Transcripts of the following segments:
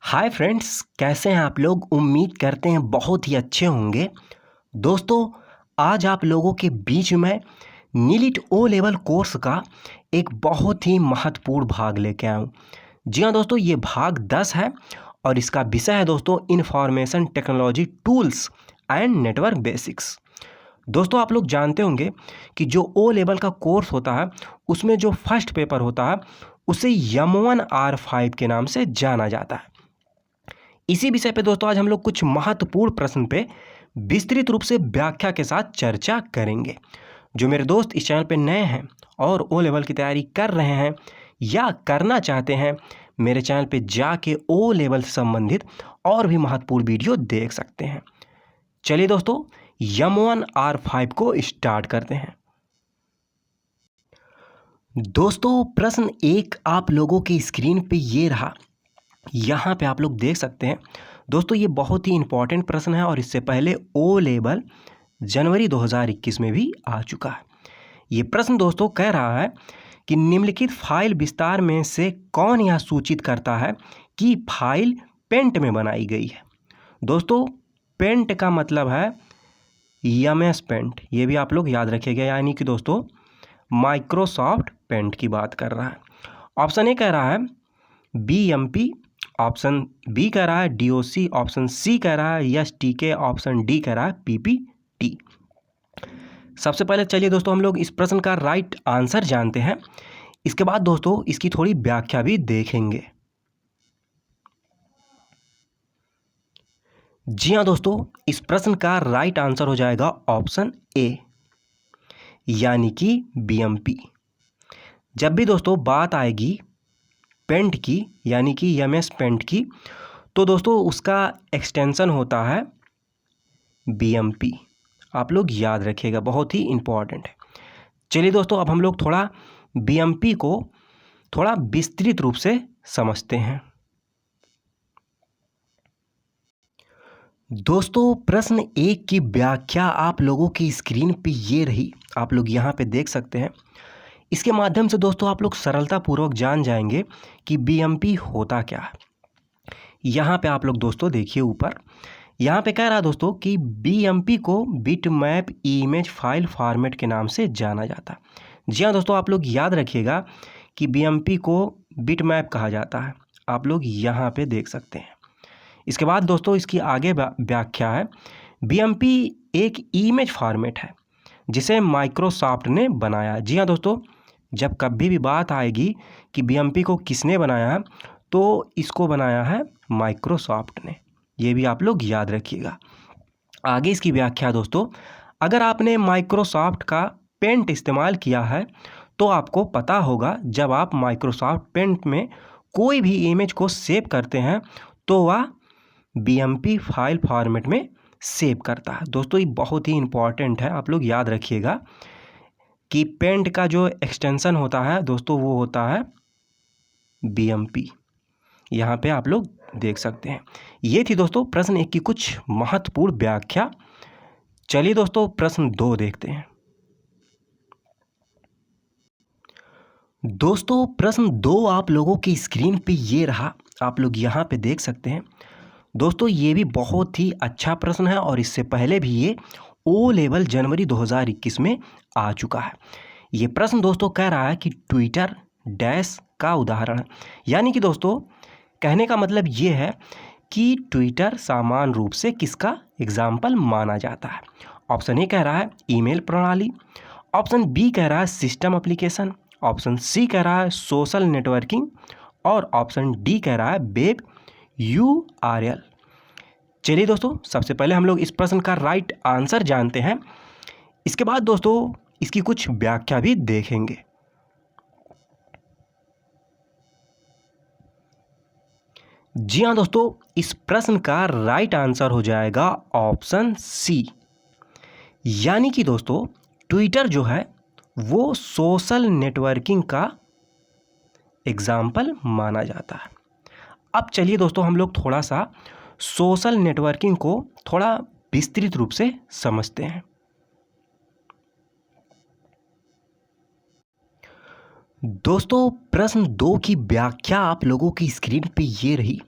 Hi friends, कैसे हैं आप लोग। उम्मीद करते हैं बहुत ही अच्छे होंगे। दोस्तों, आज आप लोगों के बीच में नीलिट ओ लेवल कोर्स का एक बहुत ही महत्वपूर्ण भाग लेके आया हूँ। जी हाँ दोस्तों, ये भाग 10 है और इसका विषय है दोस्तों information technology tools and network basics. दोस्तों, आप लोग जानते होंगे कि जो ओ लेवल का कोर्स होता है उसमें जो फर्स्ट पेपर होता है उसे M1R5 के नाम से जाना जाता है। इसी विषय पे दोस्तों आज हम लोग कुछ महत्वपूर्ण प्रश्न पे विस्तृत रूप से व्याख्या के साथ चर्चा करेंगे। जो मेरे दोस्त इस चैनल पे नए हैं और ओ लेवल की तैयारी कर रहे हैं या करना चाहते हैं, मेरे चैनल पे जाके ओ लेवल से संबंधित और भी महत्वपूर्ण वीडियो देख सकते हैं। चलिए दोस्तों, M1R5 को स्टार्ट करते हैं। दोस्तों, प्रश्न 1 आप लोगों की स्क्रीन पे ये रहा। यहाँ पे आप लोग देख सकते हैं। दोस्तों, ये बहुत ही इंपॉर्टेंट प्रश्न है और इससे पहले ओ लेवल जनवरी 2021 में भी आ चुका है। ये प्रश्न दोस्तों कह रहा है कि निम्नलिखित फाइल विस्तार में से कौन यह सूचित करता है कि फाइल पेंट में बनाई गई है। दोस्तों, पेंट का मतलब है MS पेंट, ये भी आप लोग याद रखिएगा, यानी कि दोस्तों माइक्रोसॉफ्ट पेंट की बात कर रहा है। ऑप्शन ए कह रहा है BMP, ऑप्शन बी कह रहा है DOC, ऑप्शन सी कह रहा है STK, ऑप्शन डी कह रहा है PPT। सबसे पहले चलिए दोस्तों हम लोग इस प्रश्न का राइट आंसर जानते हैं। इसके बाद दोस्तों इसकी थोड़ी व्याख्या भी देखेंगे। जी हाँ दोस्तों, इस प्रश्न का राइट आंसर हो जाएगा ऑप्शन ए, यानी कि BMP। जब भी दोस्तों बात आएगी पेंट की, यानी कि MS पेंट की, तो दोस्तों उसका एक्सटेंशन होता है BMP। आप लोग याद रखिएगा, बहुत ही इम्पॉर्टेंट है। चलिए दोस्तों, अब हम लोग थोड़ा BMP को थोड़ा विस्तृत रूप से समझते हैं। दोस्तों, प्रश्न 1 की व्याख्या आप लोगों की स्क्रीन पे ये रही, आप लोग यहाँ पे देख सकते हैं। इसके माध्यम से दोस्तों आप लोग सरलतापूर्वक जान जाएंगे कि BMP होता क्या है। यहाँ पे आप लोग दोस्तों देखिए ऊपर, यहाँ पे कह रहा है दोस्तों कि BMP को बिटमैप इमेज फाइल फॉर्मेट के नाम से जाना जाता है। जी हाँ दोस्तों, आप लोग याद रखिएगा कि BMP को बिटमैप कहा जाता है। आप लोग यहाँ पे देख सकते हैं। इसके बाद दोस्तों इसकी आगे व्याख्या है। BMP एक इमेज फॉर्मेट है जिसे माइक्रोसॉफ्ट ने बनाया। जी हाँ दोस्तों, जब कभी भी बात आएगी कि BMP को किसने बनाया है, तो इसको बनाया है माइक्रोसॉफ्ट ने। ये भी आप लोग याद रखिएगा। आगे इसकी व्याख्या दोस्तों, अगर आपने माइक्रोसॉफ्ट का पेंट इस्तेमाल किया है तो आपको पता होगा जब आप माइक्रोसॉफ्ट पेंट में कोई भी इमेज को सेव करते हैं तो वह BMP फाइल फॉर्मेट में सेव करता है। दोस्तों ये बहुत ही इम्पॉर्टेंट है, आप लोग याद रखिएगा कि पेंट का जो एक्सटेंशन होता है दोस्तों वो होता है BMP। यहाँ पे आप लोग देख सकते हैं। ये थी दोस्तों प्रश्न 1 की कुछ महत्वपूर्ण व्याख्या। चलिए दोस्तों प्रश्न 2 देखते हैं। दोस्तों, प्रश्न 2 आप लोगों की स्क्रीन पे ये रहा, आप लोग यहाँ पे देख सकते हैं। दोस्तों ये भी बहुत ही अच्छा प्रश्न है और इससे पहले भी ये ओ लेवल जनवरी 2021 में आ चुका है। ये प्रश्न दोस्तों कह रहा है कि ट्विटर डैश का उदाहरण है, यानी कि दोस्तों कहने का मतलब ये है कि ट्विटर सामान्य रूप से किसका एग्जाम्पल माना जाता है। ऑप्शन ए कह रहा है ईमेल प्रणाली, ऑप्शन बी कह रहा है सिस्टम एप्लीकेशन, ऑप्शन सी कह रहा है सोशल नेटवर्किंग और ऑप्शन डी कह रहा है वेब URL। चलिए दोस्तों, सबसे पहले हम लोग इस प्रश्न का राइट आंसर जानते हैं। इसके बाद दोस्तों इसकी कुछ व्याख्या भी देखेंगे। जी हाँ दोस्तों, इस प्रश्न का राइट आंसर हो जाएगा ऑप्शन सी, यानी कि दोस्तों ट्विटर जो है वो सोशल नेटवर्किंग का एग्जाम्पल माना जाता है। अब चलिए दोस्तों हम लोग थोड़ा सा सोशल नेटवर्किंग को थोड़ा विस्तृत रूप से समझते हैं। दोस्तों प्रश्न 2 की व्याख्या आप लोगों की स्क्रीन पे ये रही,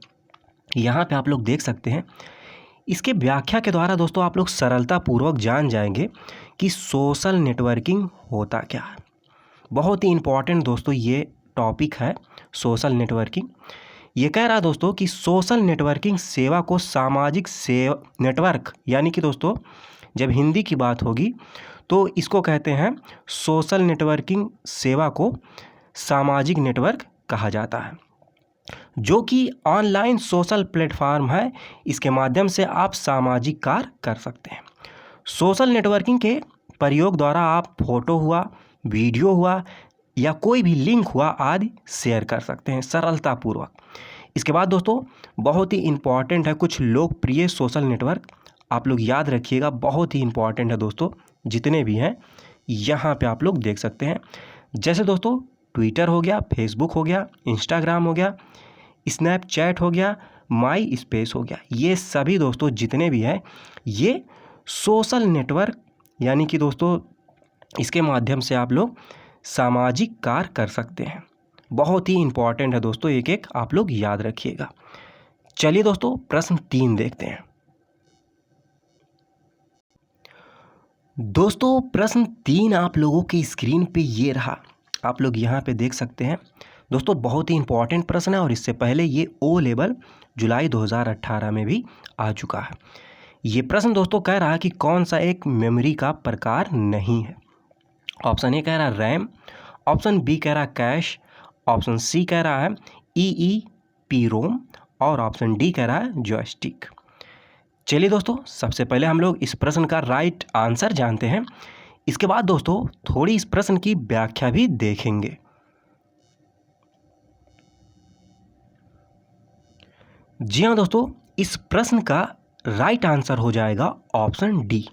यहाँ पे आप लोग देख सकते हैं। इसके व्याख्या के द्वारा दोस्तों आप लोग सरलतापूर्वक जान जाएंगे कि सोशल नेटवर्किंग होता क्या है। बहुत ही इम्पॉर्टेंट दोस्तों ये टॉपिक है सोशल नेटवर्किंग। ये कह रहा दोस्तों कि सोशल नेटवर्किंग सेवा को सामाजिक नेटवर्क, यानी कि दोस्तों जब हिंदी की बात होगी तो इसको कहते हैं सोशल नेटवर्किंग सेवा को सामाजिक नेटवर्क कहा जाता है, जो कि ऑनलाइन सोशल प्लेटफॉर्म है। इसके माध्यम से आप सामाजिक कार्य कर सकते हैं। सोशल नेटवर्किंग के प्रयोग द्वारा आप फोटो हुआ, वीडियो हुआ या कोई भी लिंक हुआ आदि शेयर कर सकते हैं सरलतापूर्वक। इसके बाद दोस्तों बहुत ही इम्पॉर्टेंट है कुछ लोकप्रिय सोशल नेटवर्क, आप लोग याद रखिएगा, बहुत ही इम्पॉर्टेंट है दोस्तों। जितने भी हैं यहाँ पे आप लोग देख सकते हैं। जैसे दोस्तों ट्विटर हो गया, फेसबुक हो गया, इंस्टाग्राम हो गया, स्नैपचैट हो गया, माई स्पेस हो गया। ये सभी दोस्तों जितने भी हैं ये सोशल नेटवर्क, यानी कि दोस्तों इसके माध्यम से आप लोग सामाजिक कार्य कर सकते हैं। बहुत ही इम्पॉर्टेंट है दोस्तों, एक एक आप लोग याद रखिएगा। चलिए दोस्तों प्रश्न 3 देखते हैं। दोस्तों प्रश्न 3 आप लोगों की स्क्रीन पे ये रहा, आप लोग यहाँ पे देख सकते हैं। दोस्तों बहुत ही इम्पॉर्टेंट प्रश्न है और इससे पहले ये ओ लेवल जुलाई 2018 में भी आ चुका है। ये प्रश्न दोस्तों कह रहा है कि कौन सा एक मेमोरी का प्रकार नहीं है। ऑप्शन ए कह रहा है रैम, ऑप्शन बी कह रहा है कैश, ऑप्शन सी कह रहा है EEPROM और ऑप्शन डी कह रहा है जॉयस्टिक। चलिए दोस्तों सबसे पहले हम लोग इस प्रश्न का राइट आंसर जानते हैं। इसके बाद दोस्तों थोड़ी इस प्रश्न की व्याख्या भी देखेंगे। जी हाँ दोस्तों, इस प्रश्न का राइट आंसर हो जाएगा ऑप्शन डी,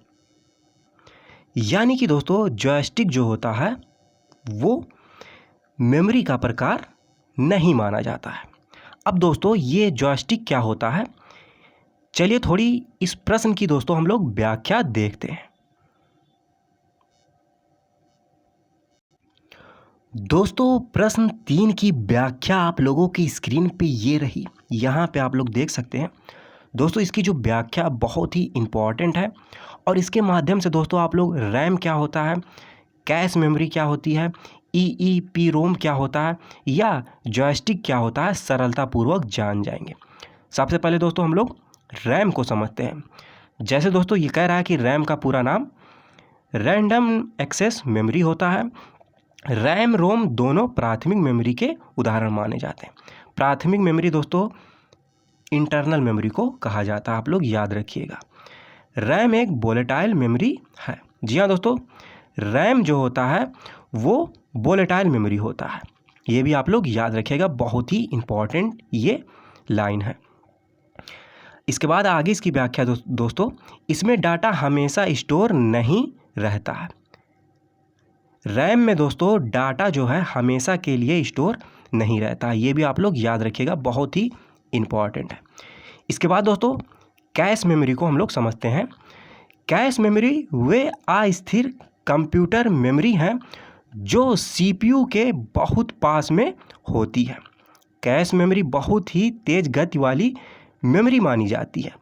यानी कि दोस्तों जॉयस्टिक जो होता है वो मेमोरी का प्रकार नहीं माना जाता है। अब दोस्तों ये जॉयस्टिक क्या होता है, चलिए थोड़ी इस प्रश्न की दोस्तों हम लोग व्याख्या देखते हैं। दोस्तों प्रश्न 3 की व्याख्या आप लोगों की स्क्रीन पे ये रही, यहाँ पे आप लोग देख सकते हैं। दोस्तों इसकी जो व्याख्या बहुत ही इम्पॉर्टेंट है और इसके माध्यम से दोस्तों आप लोग रैम क्या होता है, कैश मेमोरी क्या होती है, EEPROM क्या होता है या जॉयस्टिक क्या होता है सरलतापूर्वक जान जाएंगे। सबसे पहले दोस्तों हम लोग रैम को समझते हैं। जैसे दोस्तों ये कह रहा है कि रैम का पूरा नाम रैंडम एक्सेस मेमोरी होता है। रैम रोम दोनों प्राथमिक मेमोरी के उदाहरण माने जाते हैं। प्राथमिक मेमोरी दोस्तों इंटरनल मेमोरी को कहा जाता है, आप लोग याद रखिएगा। रैम एक वोलेटाइल मेमोरी है। जी हाँ दोस्तों, रैम जो होता है वो वोलेटाइल मेमोरी होता है, ये भी आप लोग याद रखिएगा, बहुत ही इम्पॉर्टेंट ये लाइन है। इसके बाद आगे इसकी व्याख्या दोस्तों, इसमें डाटा हमेशा स्टोर नहीं रहता है। रैम में दोस्तों डाटा जो है हमेशा के लिए स्टोर नहीं रहता, ये भी आप लोग याद रखिएगा, बहुत ही इम्पॉर्टेंट है। इसके बाद दोस्तों कैश मेमोरी को हम लोग समझते हैं। कैश मेमोरी वे अस्थिर कंप्यूटर मेमोरी हैं जो CPU के बहुत पास में होती है। कैश मेमोरी बहुत ही तेज़ गति वाली मेमोरी मानी जाती है।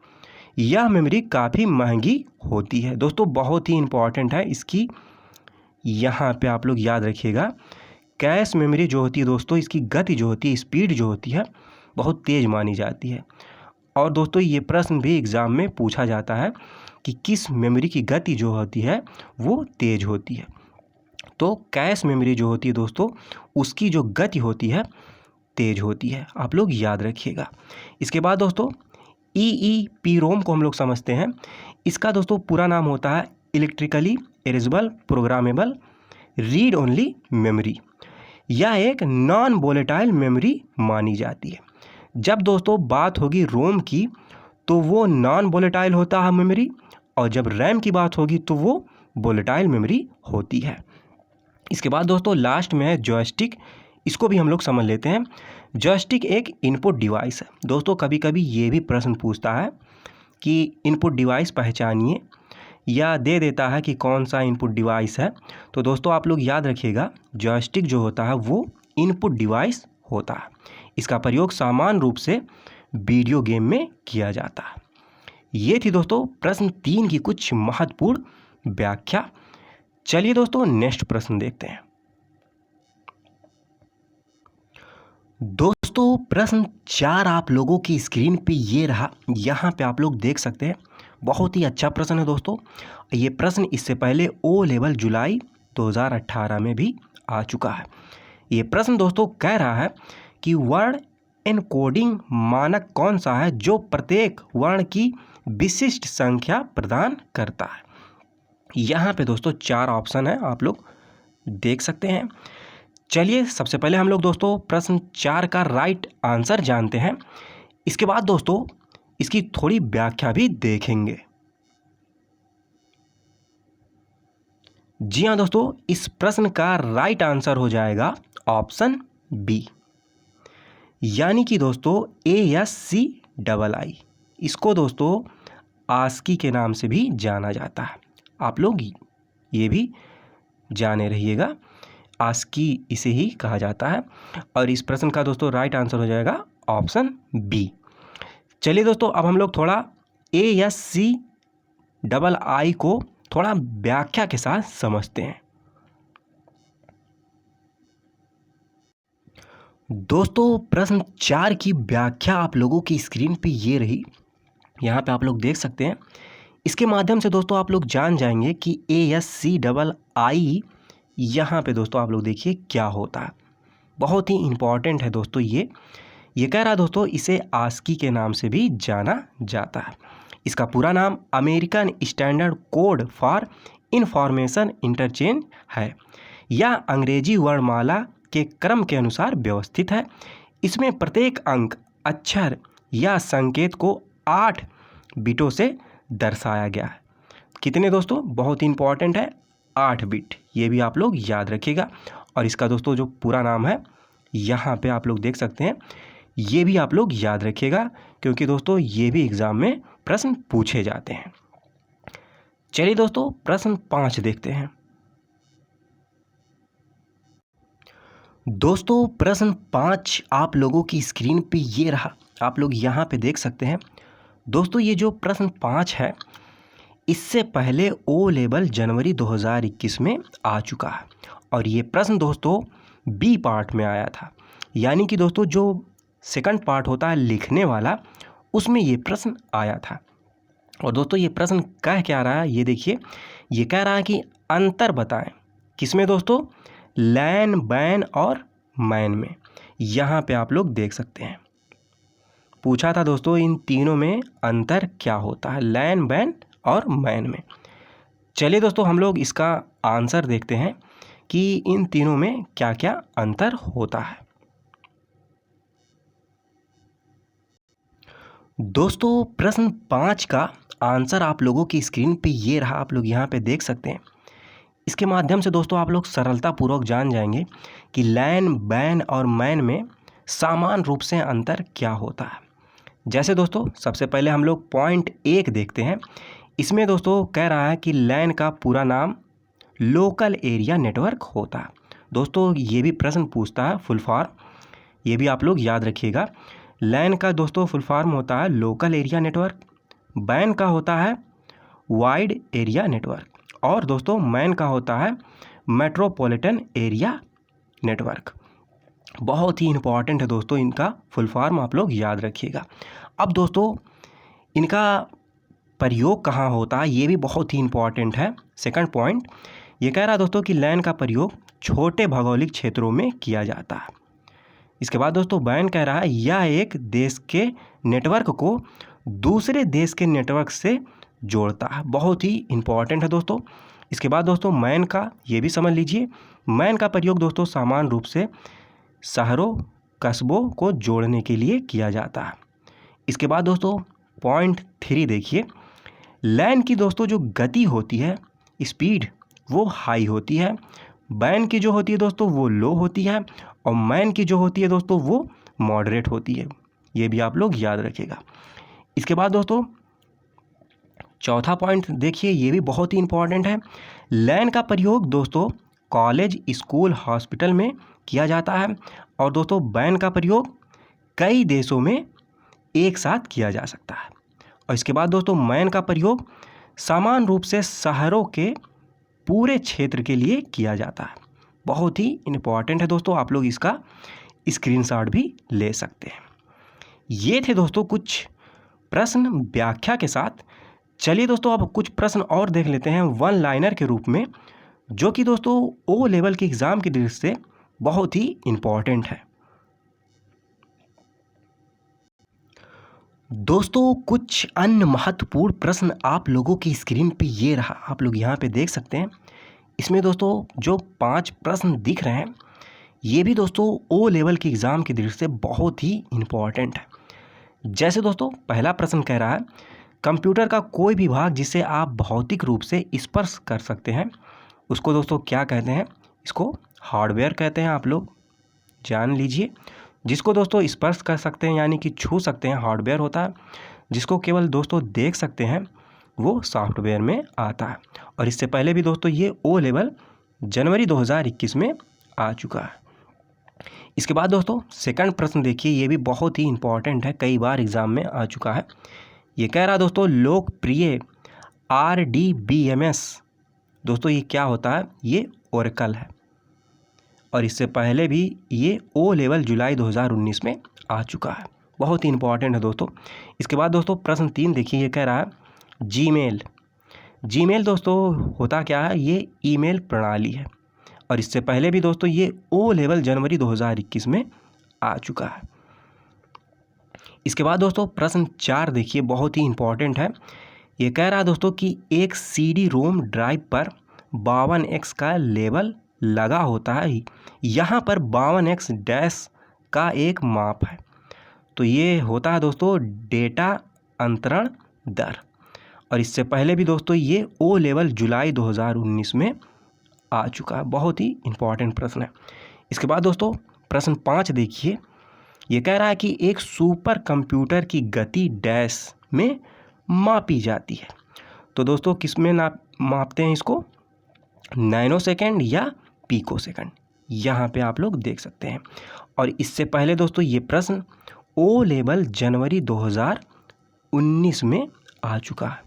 यह मेमोरी काफ़ी महंगी होती है। दोस्तों बहुत ही इम्पॉर्टेंट है, इसकी यहाँ पे आप लोग याद रखिएगा। कैश मेमोरी जो होती है दोस्तों, इसकी गति जो होती है, स्पीड जो होती है, बहुत तेज़ मानी जाती है। और दोस्तों ये प्रश्न भी एग्ज़ाम में पूछा जाता है कि किस मेमोरी की गति जो होती है वो तेज़ होती है। तो कैश मेमोरी जो होती है दोस्तों, उसकी जो गति होती है तेज़ होती है, आप लोग याद रखिएगा। इसके बाद दोस्तों EEPROM को हम लोग समझते हैं। इसका दोस्तों पूरा नाम होता है electrically erasable programmable read only memory. यह एक नॉन वोलेटाइल मेमोरी मानी जाती है। जब दोस्तों बात होगी रोम की तो वो नॉन वोलेटाइल होता है मेमोरी, और जब रैम की बात होगी तो वो वोलेटाइल मेमोरी होती है। इसके बाद दोस्तों लास्ट में है जॉयस्टिक, इसको भी हम लोग समझ लेते हैं। जॉयस्टिक एक इनपुट डिवाइस है। दोस्तों कभी कभी ये भी प्रश्न पूछता है कि इनपुट डिवाइस पहचानिए, या दे देता है कि कौन सा इनपुट डिवाइस है। तो दोस्तों आप लोग याद रखिएगा, जॉयस्टिक जो होता है वो इनपुट डिवाइस होता है। इसका प्रयोग सामान्य रूप से वीडियो गेम में किया जाता है। ये थी दोस्तों प्रश्न 3 की कुछ महत्वपूर्ण व्याख्या। चलिए दोस्तों नेक्स्ट प्रश्न देखते हैं। दोस्तों प्रश्न 4 आप लोगों की स्क्रीन पे ये रहा। यहाँ पे आप लोग देख सकते हैं, बहुत ही अच्छा प्रश्न है दोस्तों। ये प्रश्न इससे पहले ओ लेवल जुलाई 2018 में भी आ चुका है। ये प्रश्न दोस्तों कह रहा है कि वर्ड एनकोडिंग मानक कौन सा है जो प्रत्येक वर्ण की विशिष्ट संख्या प्रदान करता है। यहाँ पे दोस्तों 4 ऑप्शन है, आप लोग देख सकते हैं। चलिए सबसे पहले हम लोग दोस्तों प्रश्न 4 का राइट आंसर जानते हैं। इसके बाद दोस्तों इसकी थोड़ी व्याख्या भी देखेंगे। जी हाँ दोस्तों, इस प्रश्न का राइट आंसर हो जाएगा ऑप्शन बी, यानी कि दोस्तों ASCII। इसको दोस्तों आस्की के नाम से भी जाना जाता है। आप लोग ये भी जाने रहिएगा, आस्की इसे ही कहा जाता है। और इस प्रश्न का दोस्तों राइट आंसर हो जाएगा ऑप्शन बी। चलिए दोस्तों अब हम लोग थोड़ा ASCII को थोड़ा व्याख्या के साथ समझते हैं। दोस्तों प्रश्न 4 की व्याख्या आप लोगों की स्क्रीन पे ये रही। यहाँ पे आप लोग देख सकते हैं। इसके माध्यम से दोस्तों आप लोग जान जाएंगे कि ASCII यहाँ पे दोस्तों आप लोग देखिए क्या होता है। बहुत ही इम्पॉर्टेंट है दोस्तों। ये कह रहा दोस्तों इसे आस्की के नाम से भी जाना जाता है। इसका पूरा नाम American standard code for information interchange है। यह अंग्रेजी वर्णमाला के क्रम के अनुसार व्यवस्थित है। इसमें प्रत्येक अंक, अक्षर या संकेत को 8 बिटों से दर्शाया गया है। कितने दोस्तों, बहुत ही इंपॉर्टेंट है, 8 बिट। ये भी आप लोग याद रखिएगा। और इसका दोस्तों जो पूरा नाम है यहाँ पे आप लोग देख सकते हैं, ये भी आप लोग याद रखिएगा क्योंकि दोस्तों ये भी एग्जाम में प्रश्न पूछे जाते हैं। चलिए दोस्तों प्रश्न 5 देखते हैं। दोस्तों प्रश्न 5 आप लोगों की स्क्रीन पे ये रहा। आप लोग यहाँ पे देख सकते हैं। दोस्तों ये जो प्रश्न 5 है इससे पहले ओ लेवल जनवरी 2021 में आ चुका है। और ये प्रश्न दोस्तों बी पार्ट में आया था, यानी कि दोस्तों जो सेकंड पार्ट होता है लिखने वाला, उसमें ये प्रश्न आया था। और दोस्तों ये प्रश्न कह क्या रहा है, ये देखिए। ये कह रहा है कि अंतर बताएं किसमें दोस्तों, लैन, बैन और मैन में। यहाँ पे आप लोग देख सकते हैं पूछा था दोस्तों इन तीनों में अंतर क्या होता है, लैन, बैन और मैन में। चलिए दोस्तों हम लोग इसका आंसर देखते हैं कि इन तीनों में क्या क्या अंतर होता है। दोस्तों प्रश्न 5 का आंसर आप लोगों की स्क्रीन पे ये रहा। आप लोग यहाँ पे देख सकते हैं। इसके माध्यम से दोस्तों आप लोग सरलतापूर्वक जान जाएंगे कि लैन, बैन और मैन में समान रूप से अंतर क्या होता है। जैसे दोस्तों सबसे पहले हम लोग पॉइंट 1 देखते हैं। इसमें दोस्तों कह रहा है कि लैन का पूरा नाम लोकल एरिया नेटवर्क होता है। दोस्तों ये भी प्रश्न पूछता है फुल फॉर्म, ये भी आप लोग याद रखिएगा। लैन का दोस्तों फुल फॉर्म होता है लोकल एरिया नेटवर्क, बैन का होता है वाइड एरिया नेटवर्क, और दोस्तों मैन का होता है मेट्रोपॉलिटन एरिया नेटवर्क। बहुत ही इंपॉर्टेंट है दोस्तों, इनका फुल फॉर्म आप लोग याद रखिएगा। अब दोस्तों इनका प्रयोग कहाँ होता है, ये भी बहुत ही इंपॉर्टेंट है। सेकंड पॉइंट ये कह रहा है दोस्तों कि लैन का प्रयोग छोटे भौगोलिक क्षेत्रों में किया जाता है। इसके बाद दोस्तों बैन कह रहा है यह एक देश के नेटवर्क को दूसरे देश के नेटवर्क से जोड़ता है। बहुत ही इंपॉर्टेंट है दोस्तों। इसके बाद दोस्तों मैन का, ये भी समझ लीजिए, मैन का प्रयोग दोस्तों सामान्य रूप से शहरों, कस्बों को जोड़ने के लिए किया जाता है। इसके बाद दोस्तों पॉइंट 3 देखिए। लैन की दोस्तों जो गति होती है, स्पीड, वो हाई होती है। बैन की जो होती है दोस्तों वो लो होती है, और मैन की जो होती है दोस्तों वो मॉडरेट होती है। ये भी आप लोग याद रखिएगा। इसके बाद दोस्तों चौथा पॉइंट देखिए, ये भी बहुत ही इंपॉर्टेंट है। लैन का प्रयोग दोस्तों कॉलेज, स्कूल, हॉस्पिटल में किया जाता है। और दोस्तों बैन का प्रयोग कई देशों में एक साथ किया जा सकता है। और इसके बाद दोस्तों मैन का प्रयोग समान रूप से शहरों के पूरे क्षेत्र के लिए किया जाता है। बहुत ही इम्पॉर्टेंट है दोस्तों, आप लोग इसका स्क्रीनशॉट भी ले सकते हैं। ये थे दोस्तों कुछ प्रश्न व्याख्या के साथ। चलिए दोस्तों अब कुछ प्रश्न और देख लेते हैं वन लाइनर के रूप में, जो कि दोस्तों ओ लेवल के एग्ज़ाम की दृष्टि से बहुत ही इम्पॉर्टेंट है। दोस्तों कुछ अन्य महत्वपूर्ण प्रश्न आप लोगों की स्क्रीन पे ये रहा, आप लोग यहाँ पे देख सकते हैं। इसमें दोस्तों जो 5 प्रश्न दिख रहे हैं ये भी दोस्तों ओ लेवल के एग्ज़ाम की दृष्टि से बहुत ही इम्पॉर्टेंट है। जैसे दोस्तों पहला प्रश्न कह रहा है कंप्यूटर का कोई भी भाग जिसे आप भौतिक रूप से स्पर्श कर सकते हैं उसको दोस्तों क्या कहते हैं? इसको हार्डवेयर कहते हैं, आप लोग जान लीजिए। जिसको दोस्तों स्पर्श कर सकते हैं यानी कि छू सकते हैं हार्डवेयर होता है, जिसको केवल दोस्तों देख सकते हैं वो सॉफ्टवेयर में आता है। और इससे पहले भी दोस्तों ये ओ लेवल जनवरी 2021 में आ चुका है। इसके बाद दोस्तों सेकंड प्रश्न देखिए, ये भी बहुत ही इम्पॉर्टेंट है, कई बार एग्ज़ाम में आ चुका है। ये कह रहा दोस्तों लोकप्रिय RDBMS दोस्तों ये क्या होता है? ये ओरेकल है। और इससे पहले भी ये ओ लेवल जुलाई 2019 में आ चुका है, बहुत ही इम्पॉर्टेंट है दोस्तों। इसके बाद दोस्तों प्रश्न 3 देखिए, ये कह रहा है जीमेल दोस्तों होता क्या है? ये ईमेल प्रणाली है। और इससे पहले भी दोस्तों ये ओ लेवल जनवरी 2021 में आ चुका है। इसके बाद दोस्तों प्रश्न 4 देखिए, बहुत ही इम्पॉर्टेंट है। ये कह रहा है दोस्तों कि एक CD-ROM ड्राइव पर 52x का लेबल लगा होता है, यहाँ पर 52x डैश का एक माप है, तो ये होता है दोस्तों डेटा अंतरण दर। और इससे पहले भी दोस्तों ये ओ लेवल जुलाई 2019 में आ चुका है, बहुत ही इम्पॉर्टेंट प्रश्न है। इसके बाद दोस्तों प्रश्न 5 देखिए, ये कह रहा है कि एक सुपर कंप्यूटर की गति डैश में मापी जाती है, तो दोस्तों किस में मापते हैं इसको? नैनो सेकेंड या पिको सेकेंड, यहाँ पे आप लोग देख सकते हैं। और इससे पहले दोस्तों ये प्रश्न ओ लेवल जनवरी 2019 में आ चुका है,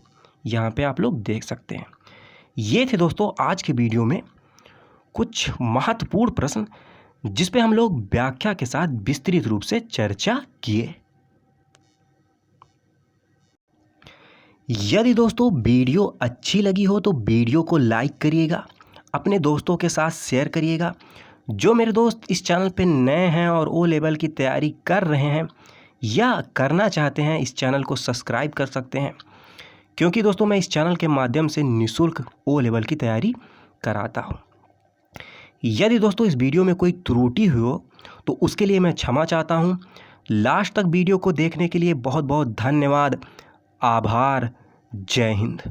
यहाँ पे आप लोग देख सकते हैं। ये थे दोस्तों आज के वीडियो में कुछ महत्वपूर्ण प्रश्न जिस पे हम लोग व्याख्या के साथ विस्तृत रूप से चर्चा किए। यदि दोस्तों वीडियो अच्छी लगी हो तो वीडियो को लाइक करिएगा, अपने दोस्तों के साथ शेयर करिएगा। जो मेरे दोस्त इस चैनल पे नए हैं और ओ लेवल की तैयारी कर रहे हैं या करना चाहते हैं, इस चैनल को सब्सक्राइब कर सकते हैं, क्योंकि दोस्तों मैं इस चैनल के माध्यम से निःशुल्क ओ लेवल की तैयारी कराता हूँ। यदि दोस्तों इस वीडियो में कोई त्रुटि हुई हो तो उसके लिए मैं क्षमा चाहता हूँ। लास्ट तक वीडियो को देखने के लिए बहुत बहुत धन्यवाद, आभार, जय हिंद।